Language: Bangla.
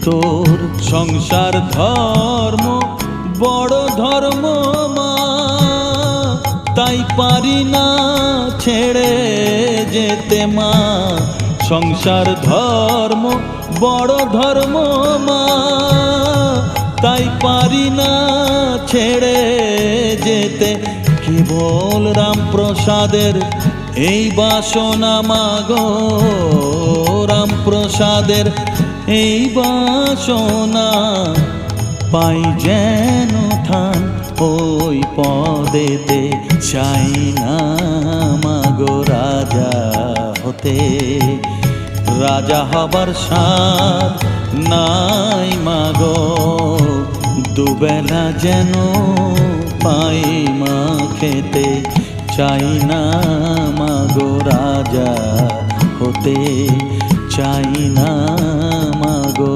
তোর সংসার ধর্ম বড় ধর্ম মা, তাই পারি না ছেড়ে যেতে মা। সংসার ধর্ম বড় ধর্ম মা, তাই পারি না ছেড়ে যেতে। কেবল রামপ্রসাদের এই বাসনা মাগো, রামপ্রসাদের এই বাসনা, পাই যেন থান ওই পদেতে। চাই না মাগো রাজা হতে, রাজা হবার সাধ নাই মাগো। দুবেলা যেন পাই মা খেতে, চাই না মাগো রাজা হতে, চাই না মাগো।